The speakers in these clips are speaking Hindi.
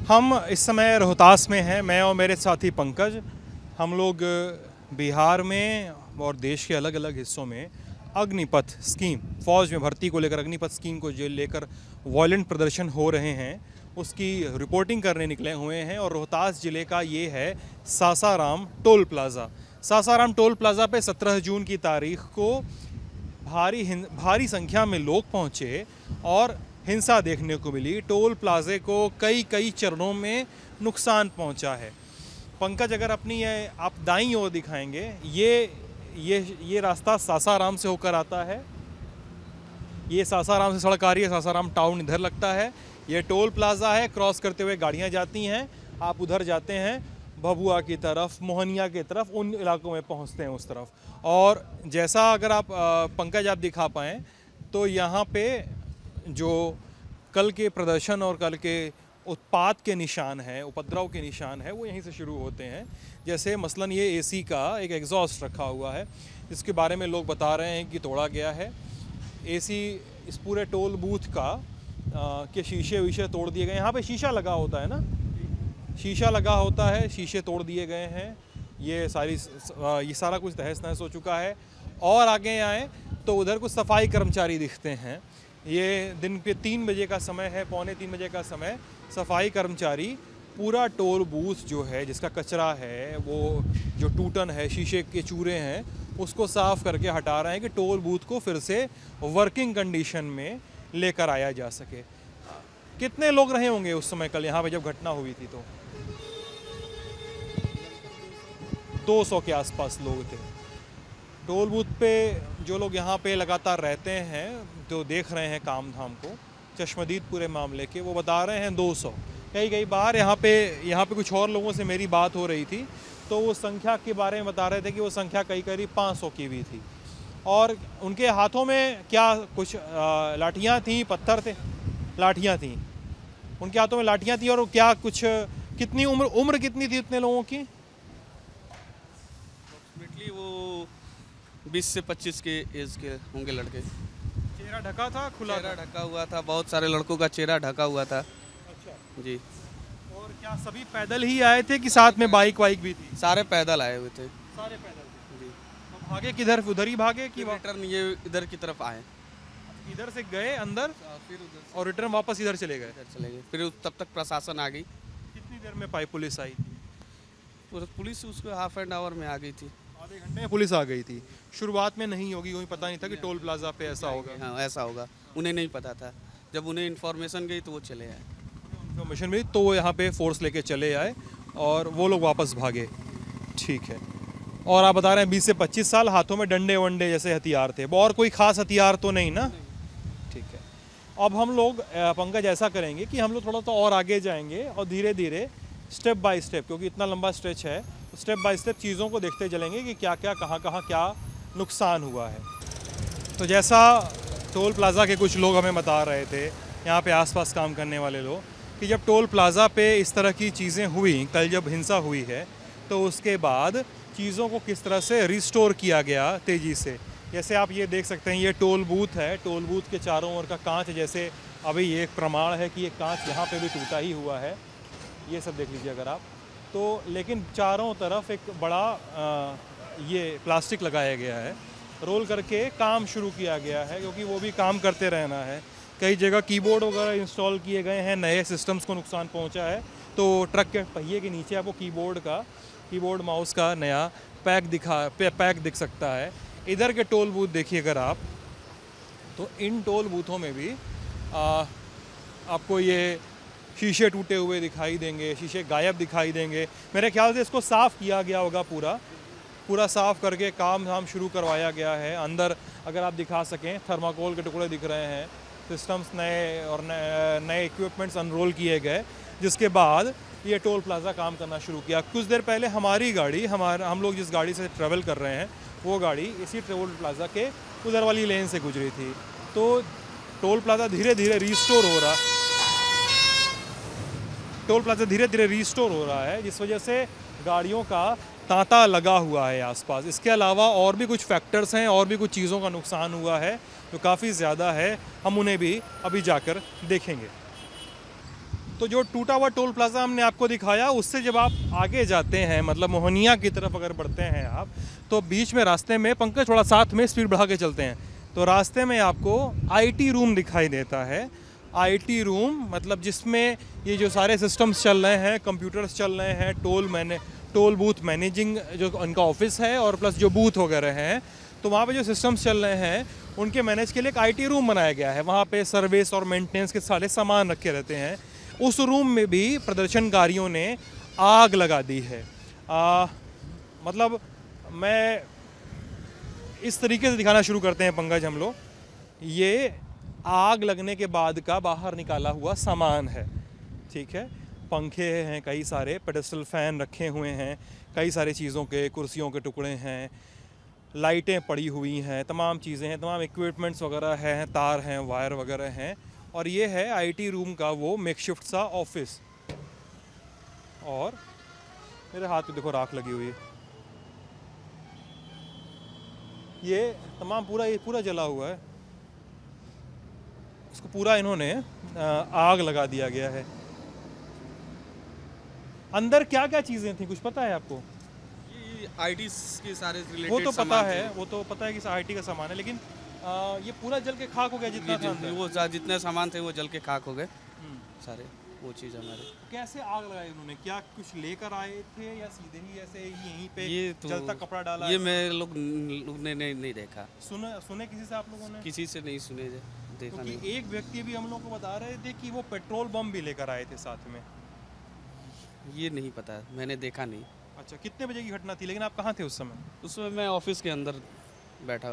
हम इस समय रोहतास में हैं, मैं और मेरे साथी पंकज। हम लोग बिहार में और देश के अलग अलग हिस्सों में अग्निपथ स्कीम, फ़ौज में भर्ती को लेकर अग्निपथ स्कीम को जो लेकर वॉयलेंट प्रदर्शन हो रहे हैं उसकी रिपोर्टिंग करने निकले हुए हैं। और रोहतास ज़िले का ये है Sasaram toll plaza. Sasaram toll plaza पे 17 जून की तारीख को भारी संख्या में लोग पहुँचे और हिंसा देखने को मिली। टोल प्लाज़े को कई चरणों में नुकसान पहुंचा है। पंकज, अगर अपनी ये आप दाईं ओर दिखाएंगे, ये रास्ता सासाराम से होकर आता है। ये सासाराम से सड़क आ रही है, सासाराम टाउन इधर लगता है। ये टोल प्लाज़ा है, क्रॉस करते हुए गाड़ियां जाती हैं। आप उधर जाते हैं भभुआ की तरफ, मोहनिया की तरफ, उन इलाकों में पहुंचते हैं उस तरफ। और जैसा अगर आप पंकज आप दिखा पाएँ तो यहाँ पे जो कल के प्रदर्शन और कल के उत्पात के निशान हैं, उपद्रव के निशान हैं, वो यहीं से शुरू होते हैं। जैसे मसलन ये एसी का एक एग्जॉस्ट रखा हुआ है, इसके बारे में लोग बता रहे हैं कि तोड़ा गया है। एसी इस पूरे टोल बूथ का के शीशे वीशे तोड़ दिए गए। यहाँ पे शीशा लगा होता है ना, शीशा लगा होता है, शीशे तोड़ दिए गए हैं। ये सारा कुछ तहस नहस हो चुका है। और आगे आए तो उधर कुछ सफाई कर्मचारी दिखते हैं। ये दिन पे 3 बजे का समय है, पौने 3 बजे का समय। सफाई कर्मचारी पूरा टोल बूथ जो है, जिसका कचरा है, वो जो टूटन है, शीशे के चूरे हैं, उसको साफ़ करके हटा रहे हैं कि टोल बूथ को फिर से वर्किंग कंडीशन में लेकर आया जा सके। कितने लोग रहे होंगे उस समय कल यहाँ पे जब घटना हुई थी? तो 200 के आसपास लोग थे। टोल बूथ पे जो लोग यहाँ पे लगातार रहते हैं, जो देख रहे हैं काम धाम को, चश्मदीद पूरे मामले के, वो बता रहे हैं 200। कई बार यहाँ पे कुछ और लोगों से मेरी बात हो रही थी तो वो संख्या के बारे में बता रहे थे कि वो संख्या करीब 500 की भी थी। और उनके हाथों में क्या कुछ लाठियाँ थीं, पत्थर थे, लाठियाँ थीं उनके हाथों में, लाठियाँ थी। और क्या कुछ कितनी उम्र कितनी थी उतने लोगों की? वो 20 से 25 के एज के होंगे लड़के। चेहरा ढका था, खुला चेहरा ढका हुआ था, बहुत सारे लड़कों का चेहरा ढका हुआ था। अच्छा जी। और क्या सभी पैदल ही आए थे कि साथ में बाइक वाइक भी थी? सारे पैदल आए हुए थे। सारे पैदल थे। जी। तो भागे किधर? उधर ही भागे कि रिटर्न ये इधर की तरफ आए, इधर से गए अंदर फिर उधर और रिटर्न वापस इधर चले गए? चले गए। फिर तब तक प्रशासन आ गई। कितनी देर में पुलिस आई थी? पुलिस उसको हाफ एन आवर में आ गई थी। आधे घंटे में पुलिस आ गई थी। शुरुआत में नहीं होगी, कोई पता नहीं था कि टोल प्लाजा पे ऐसा होगा। हाँ, ऐसा होगा, उन्हें नहीं पता था। जब उन्हें इन्फॉर्मेशन गई तो वो चले आए। इन्फॉर्मेशन मिली तो वो यहाँ पे फोर्स लेके चले आए और वो लोग वापस भागे। ठीक है। और आप बता रहे हैं 20 से 25 साल, हाथों में डंडे वंडे जैसे हथियार थे, और कोई खास हथियार तो नहीं ना? ठीक है। अब हम लोग पंकज ऐसा करेंगे कि हम लोग थोड़ा सा और आगे जाएंगे और धीरे धीरे स्टेप बाय स्टेप, क्योंकि इतना लंबा स्ट्रेच है, स्टेप बाय स्टेप चीज़ों को देखते चलेंगे कि क्या क्या कहाँ क्या नुकसान हुआ है। तो जैसा टोल प्लाज़ा के कुछ लोग हमें बता रहे थे, यहाँ पे आसपास काम करने वाले लोग, कि जब टोल प्लाज़ा पे इस तरह की चीज़ें हुई, कल जब हिंसा हुई है, तो उसके बाद चीज़ों को किस तरह से रिस्टोर किया गया तेज़ी से। जैसे आप ये देख सकते हैं, ये टोल बूथ है। टोल बूथ के चारों ओर का कांच, जैसे अभी ये एक प्रमाण है कि ये कांच यहाँ पे भी टूटा ही हुआ है। ये सब देख लीजिए अगर आप तो। लेकिन चारों तरफ एक बड़ा ये प्लास्टिक लगाया गया है, रोल करके काम शुरू किया गया है, क्योंकि वो भी काम करते रहना है। कई जगह कीबोर्ड वगैरह इंस्टॉल किए गए हैं, नए सिस्टम्स को नुकसान पहुंचा है। तो ट्रक के पहिए के नीचे आपको कीबोर्ड माउस का नया पैक दिख सकता है। इधर के टोल बूथ देखिए अगर आप, तो इन टोल बूथों में भी आपको ये शीशे टूटे हुए दिखाई देंगे, शीशे गायब दिखाई देंगे। मेरे ख्याल से इसको साफ़ किया गया होगा, पूरा साफ़ करके काम धाम शुरू करवाया गया है। अंदर अगर आप दिखा सकें, थर्माकोल के टुकड़े दिख रहे हैं, सिस्टम्स नए और नए इक्विपमेंट्स अनरोल किए गए, जिसके बाद ये टोल प्लाज़ा काम करना शुरू किया। कुछ देर पहले हमारी गाड़ी, हम लोग जिस गाड़ी से ट्रैवल कर रहे हैं, वो गाड़ी इसी टोल प्लाज़ा के उधर वाली लेन से गुजरी थी। तो टोल प्लाज़ा धीरे धीरे रिस्टोर हो रहा है, जिस वजह से गाड़ियों का तांता लगा हुआ है आसपास। इसके अलावा और भी कुछ फैक्टर्स हैं, और भी कुछ चीज़ों का नुकसान हुआ है, जो काफ़ी ज़्यादा है। हम उन्हें भी अभी जाकर देखेंगे। तो जो टूटा हुआ टोल प्लाज़ा हमने आपको दिखाया, उससे जब आप आगे जाते हैं, मतलब मोहनिया की तरफ अगर बढ़ते हैं आप, तो बीच में रास्ते में, पंकज थोड़ा साथ में स्पीड बढ़ा के चलते हैं, तो रास्ते में आपको आईटी रूम दिखाई देता है। आईटी रूम मतलब जिसमें ये जो सारे सिस्टम्स चल रहे हैं, कंप्यूटर्स चल रहे हैं, टोल बूथ मैनेजिंग जो उनका ऑफिस है, और प्लस जो बूथ वगैरह हैं, तो वहाँ पे जो सिस्टम्स चल रहे हैं उनके मैनेज के लिए एक आईटी रूम बनाया गया है। वहाँ पे सर्विस और मेंटेनेंस के सारे सामान रखे रहते हैं। उस रूम में भी प्रदर्शनकारियों ने आग लगा दी है। मतलब मैं इस तरीके से दिखाना शुरू करते हैं पंकज हम लोग, ये आग लगने के बाद का बाहर निकाला हुआ सामान है, ठीक है। पंखे हैं, कई सारे पेडेस्टल फैन रखे हुए हैं, कई सारी चीज़ों के, कुर्सियों के टुकड़े हैं, लाइटें पड़ी हुई हैं, तमाम चीज़ें हैं, तमाम इक्विपमेंट्स वगैरह हैं, तार हैं, वायर वगैरह हैं। और ये है आईटी रूम का वो मेकशिफ्ट सा ऑफिस। और मेरे हाथ में देखो राख लगी हुई है। ये तमाम ये पूरा जला हुआ है, इसको पूरा इन्होंने आग लगा दिया गया है। अंदर क्या क्या चीज़ें थी कुछ पता है आपको? ये आईटी के सारे रिलेटेड वो तो पता है, वो तो पता है कि आईटी का सामान है, लेकिन ये पूरा जल के खाक हो गया जितना था अंदर। वो जितने सामान थे वो जल के खाक हो गए सारे, वो चीज़ हमारे। कैसे आग लगाई उन्होंने? क्या कुछ लेकर आए थे या सीधे ही ऐसे यहीं पे ये तो जलता कपड़ा डाला? ये मैं लोग ने नहीं देखा। सुने किसी से आप लोगों ने? किसी से नहीं सुने, देखा नहीं। क्योंकि एक व्यक्ति भी हम लोग को बता रहे थे कि वो पेट्रोल बम भी लेकर आए थे साथ में। ये नहीं पता, मैंने देखा नहीं। अच्छा, कितने बजे की घटना थी, लेकिन आप कहाँ थे उस समय? उस समय मैं ऑफिस के अंदर बैठा,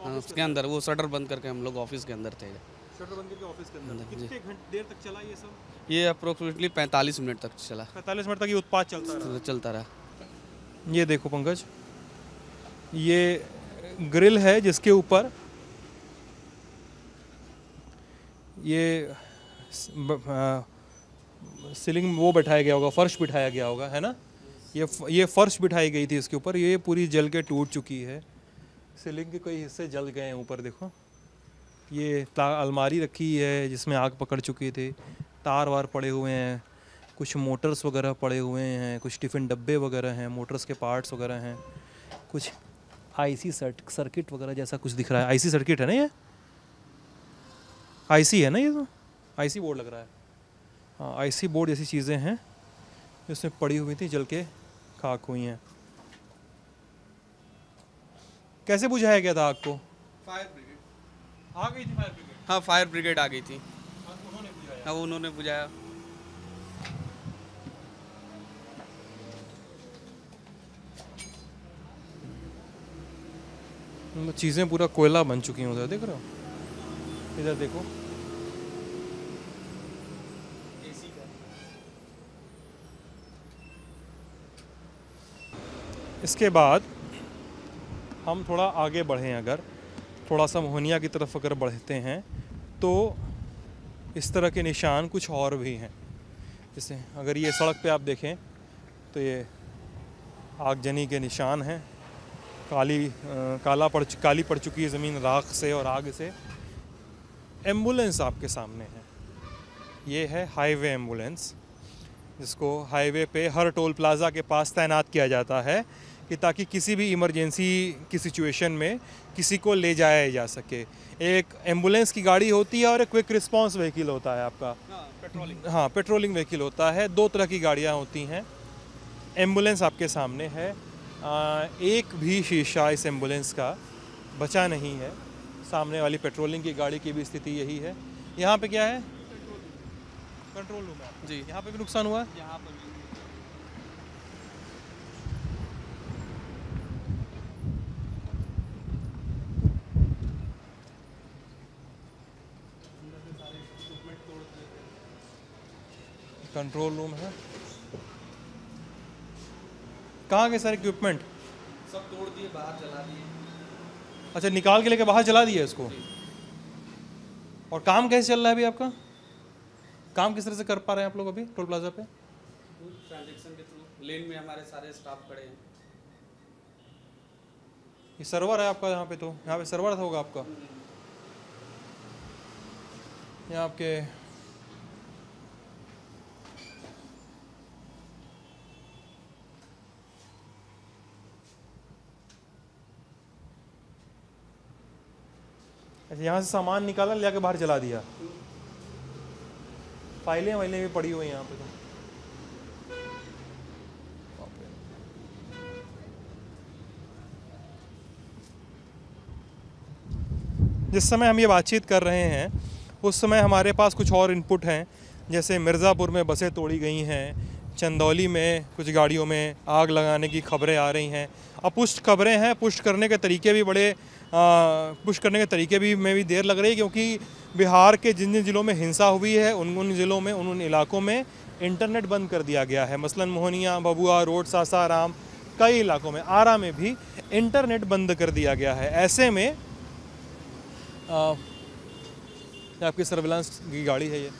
उसके अंदर वो शटर बंद करके हम लोग ऑफिस के अंदर थे। शटर बंद करके ऑफिस के अंदर कितने घंटे देर तक चला ये सब? ये अप्रोक्सीमेटली 45 मिनट तक चला। 45 मिनट तक ये उत्पात चलता रहा। ये देखो पंकज, ये ग्रिल है जिसके ऊपर ये सीलिंग वो बैठाया गया होगा, फर्श बिठाया गया होगा, है ना? ये फर्श बिठाई गई थी इसके ऊपर, ये पूरी जल के टूट चुकी है। सीलिंग के कई हिस्से जल गए हैं ऊपर देखो। ये अलमारी रखी है जिसमें आग पकड़ चुकी थी, तार वार पड़े हुए हैं, कुछ मोटर्स वगैरह पड़े हुए हैं, कुछ टिफ़िन डब्बे वगैरह हैं, मोटर्स के पार्ट्स वगैरह हैं, कुछ आईसी सर्किट वगैरह जैसा कुछ दिख रहा है। आईसी सर्किट है ना, ये आईसी है ना, ये तो आईसी बोर्ड लग रहा है। हाँ, आईसी बोर्ड जैसी चीज़ें हैं जिसमें पड़ी हुई थी, जल के खाक हुई हैं। कैसे बुझाया गया था आग को? फायर ब्रिगेड आ गई थी, फायर ब्रिगेड? हाँ, फायर ब्रिगेड आ गई थी। उन्होंने बुझाया? हाँ, उन्होंने बुझाया। चीज़ें पूरा कोयला बन चुकी हैं उधर, देख रहे हो? इधर देखो, इसके बाद हम थोड़ा आगे बढ़ें, अगर थोड़ा सा मोहनिया की तरफ अगर बढ़ते हैं तो इस तरह के निशान कुछ और भी हैं। जैसे अगर ये सड़क पे आप देखें तो ये आगजनी के निशान हैं, काली पड़ चुकी है ज़मीन राख से और आग से। एम्बुलेंस आपके सामने है, ये है हाईवे एम्बुलेंस, जिसको हाईवे पे हर टोल प्लाज़ा के पास तैनात किया जाता है कि ताकि किसी भी इमरजेंसी की सिचुएशन में किसी को ले जाया जा सके। एक एम्बुलेंस की गाड़ी होती है और एक क्विक रिस्पांस व्हीकल होता है आपका। हाँ, पेट्रोलिंग व्हीकल होता है। दो तरह की गाड़ियाँ होती हैं। एम्बुलेंस आपके सामने है। एक भी शीशा इस एम्बुलेंस का बचा नहीं है। सामने वाली पेट्रोलिंग की गाड़ी की भी स्थिति यही है। यहाँ पे क्या है? कंट्रोल रूम है जी। यहाँ पे भी नुकसान हुआ है? यहाँ पर भी। कंट्रोल रूम है। कहाँ के सारे इक्विपमेंट? सब तोड़ दिए, बाहर जला दिए। अच्छा, निकाल के लेके बाहर जला दिया इसको। और काम कैसे चल रहा है अभी आपका? काम किस तरह से कर पा रहे हैं आप लोग अभी टोल प्लाजा पे? ट्रांजैक्शन के थ्रू लेन में हमारे सारे स्टाफ खड़े हैं। ये सर्वर है आपका यहाँ पे? तो यहाँ पे सर्वर होगा आपका। यहाँ आपके अच्छा, यहाँ से सामान निकाला, ले जाके बाहर जला दिया। फाइलें वाइलें भी पड़ी हुई हैं यहाँ पे तो। बाप रे। जिस समय हम ये बातचीत कर रहे हैं उस समय हमारे पास कुछ और इनपुट हैं, जैसे मिर्ज़ापुर में बसें तोड़ी गई हैं, चंदौली में कुछ गाड़ियों में आग लगाने की खबरें आ रही हैं। अपुष्ट खबरें हैं, पुष्ट करने के तरीके भी बड़े पुष्ट करने के तरीके भी में भी देर लग रही है, क्योंकि बिहार के जिन जिन ज़िलों में हिंसा हुई है उन ज़िलों में उन इलाकों में इंटरनेट बंद कर दिया गया है। मसलन मोहनिया, भभुआ रोड, सासाराम, कई इलाकों में, आरा में भी इंटरनेट बंद कर दिया गया है। ऐसे में आपकी सर्विलांस की गाड़ी है, ये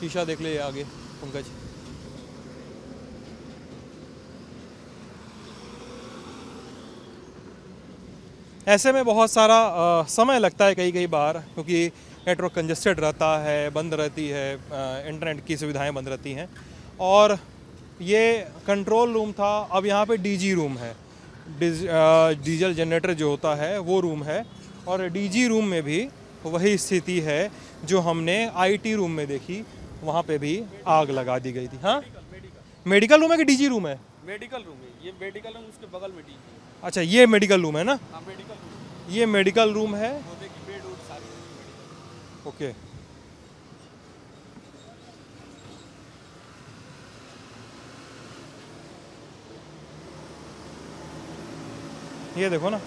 शीशा देख ले आगे पंकज। ऐसे में बहुत सारा समय लगता है कई बार, क्योंकि नेटवर्क कंजेस्टेड रहता है, बंद रहती है, इंटरनेट की सुविधाएं बंद रहती हैं। और ये कंट्रोल रूम था, अब यहाँ पे डीजी रूम है, डीजल जनरेटर जो होता है वो रूम है। और डीजी रूम में भी वही स्थिति है जो हमने आईटी रूम में देखी, वहाँ पे भी आग लगा दी गई थी। हाँ, मेडिकल रूम है कि डीजी रूम है? मेडिकल रूम है ये, मेडिकल रूम उसके बगल में डीजी है। अच्छा, ये मेडिकल रूम है ना? हाँ मेडिकल रूम, ये मेडिकल रूम है। बेड वुड सारी मेडिकल। ओके। ये देखो ना,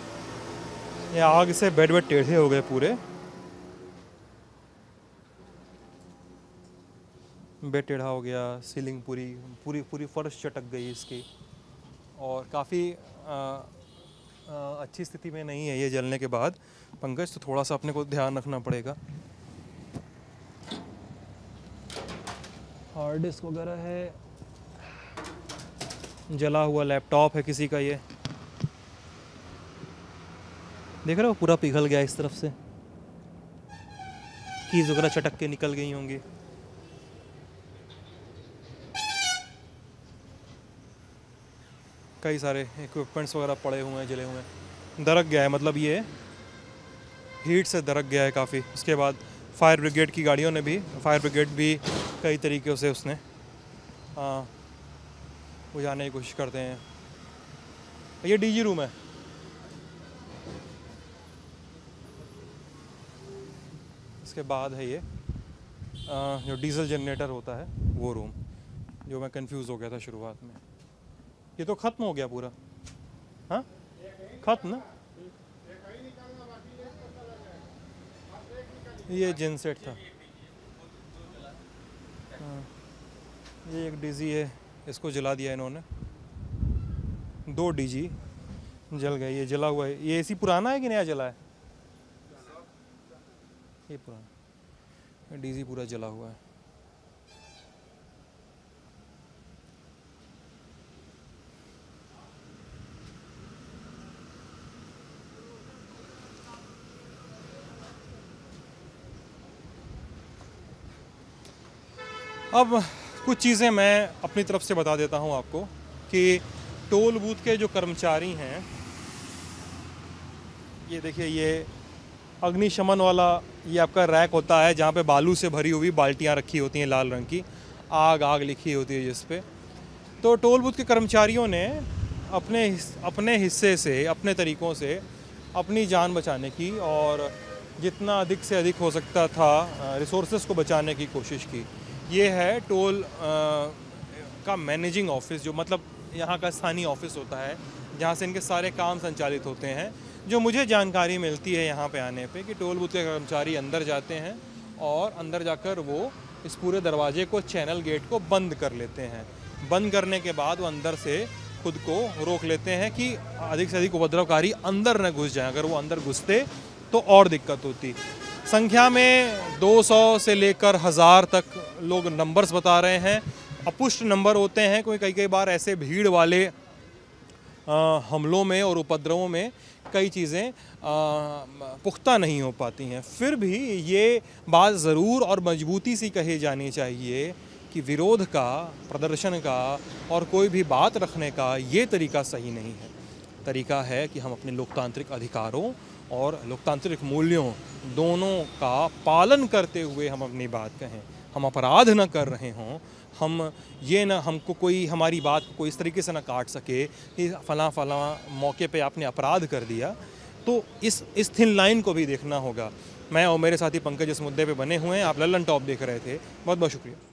ये आग से बेड वेड टेढ़े हो गए पूरे, बेड टेढ़ा हो गया, सीलिंग पूरी पूरी पूरी फर्श चटक गई इसकी, और काफ़ी अच्छी स्थिति में नहीं है ये जलने के बाद पंकज। तो थोड़ा सा अपने को ध्यान रखना पड़ेगा। हार्ड डिस्क वगैरह है, जला हुआ लैपटॉप है किसी का, ये देख रहे हो पूरा पिघल गया इस तरफ से, कीज वगैरह चटक के निकल गई होंगी। कई सारे इक्विपमेंट्स वगैरह पड़े हुए हैं, जले हुए हैं, दरक गया है, मतलब ये हीट से दरक गया है काफ़ी। उसके बाद फायर ब्रिगेड की गाड़ियों ने भी, फायर ब्रिगेड भी कई तरीक़ों से उसने बुझाने की कोशिश करते हैं। ये डीजी रूम है। इसके बाद है ये जो डीजल जनरेटर होता है वो रूम, जो मैं कंफ्यूज हो गया था शुरुआत में। ये तो ख़त्म हो गया पूरा। हाँ, ख़त्म ना? ये जेनसेट था। हाँ, ये एक डीजी है, इसको जला दिया इन्होंने। 2 डीजी जल गए, ये जला हुआ है। ये एसी पुराना है कि नया जला है? ये पुराना, डीजी पूरा जला हुआ है। अब कुछ चीज़ें मैं अपनी तरफ से बता देता हूं आपको कि टोल बूथ के जो कर्मचारी हैं, ये देखिए, ये अग्निशमन वाला ये आपका रैक होता है जहाँ पे बालू से भरी हुई बाल्टियाँ रखी होती हैं लाल रंग की, आग आग लिखी होती है जिस पे। तो टोल बूथ के कर्मचारियों ने अपने हिस्से से, अपने तरीक़ों से अपनी जान बचाने की और जितना अधिक से अधिक हो सकता था रिसोर्सेज को बचाने की कोशिश की। ये है टोल का मैनेजिंग ऑफिस, जो मतलब यहाँ का स्थानीय ऑफिस होता है जहाँ से इनके सारे काम संचालित होते हैं। जो मुझे जानकारी मिलती है यहाँ पे आने पे कि टोल बूथ के कर्मचारी अंदर जाते हैं और अंदर जाकर वो इस पूरे दरवाजे को, चैनल गेट को बंद कर लेते हैं। बंद करने के बाद वो अंदर से खुद को रोक लेते हैं कि अधिक से अधिक उपद्रवकारी अंदर न घुस जाएं। अगर वो अंदर घुसते तो और दिक्कत होती। संख्या में 200 से लेकर 1000 तक लोग नंबर्स बता रहे हैं। अपुष्ट नंबर होते हैं, क्योंकि कई बार ऐसे भीड़ वाले हमलों में और उपद्रवों में कई चीज़ें पुख्ता नहीं हो पाती हैं। फिर भी ये बात ज़रूर और मजबूती से कही जानी चाहिए कि विरोध का, प्रदर्शन का और कोई भी बात रखने का ये तरीका सही नहीं है। तरीका है कि हम अपने लोकतांत्रिक अधिकारों और लोकतांत्रिक मूल्यों दोनों का पालन करते हुए हम अपनी बात कहें। हम अपराध न कर रहे हों, हम ये ना हमको कोई हमारी बात को कोई इस तरीके से ना काट सके कि फ़लाँ मौके पे आपने अपराध कर दिया। तो इस थिन लाइन को भी देखना होगा। मैं और मेरे साथी पंकज इस मुद्दे पे बने हुए हैं। आप लल्लन टॉप देख रहे थे। बहुत बहुत शुक्रिया।